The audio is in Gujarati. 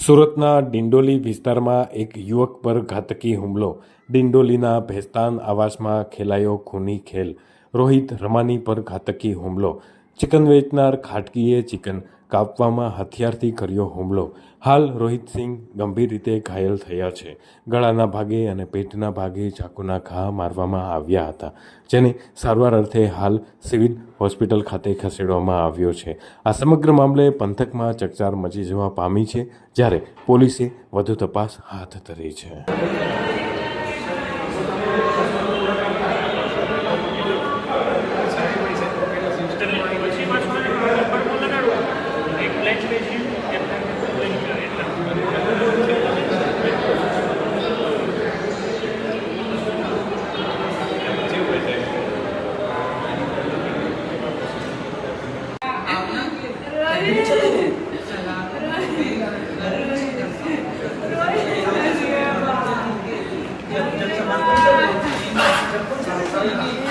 સુરતના ડિંડોલી વિસ્તારમાં એક યુવક પર ઘાતકી હુમલો। ડિંડોલીના ભેસ્તાન આવાસમાં ખેલાયો ખૂની ખેલ। રોહિત રમાની પર ઘાતકી હુમલો। ચિકન વેચનાર ખાટકીએ ચિકન કાપવામાં હથિયારથી કર્યો હુમલો। હાલ રોહિતસિંહ ગંભીર રીતે ઘાયલ થયા છે। ગળાના ભાગે અને પેટના ભાગે ચાકુના ઘા મારવામાં આવ્યા હતા, જેને સારવાર અર્થે હાલ સિવિલ હોસ્પિટલ ખાતે ખસેડવામાં આવ્યો છે। આ સમગ્ર મામલે પંથકમાં ચકચાર મચી જવા પામી છે, જ્યારે પોલીસે વધુ તપાસ હાથ ધરી છે। रोहित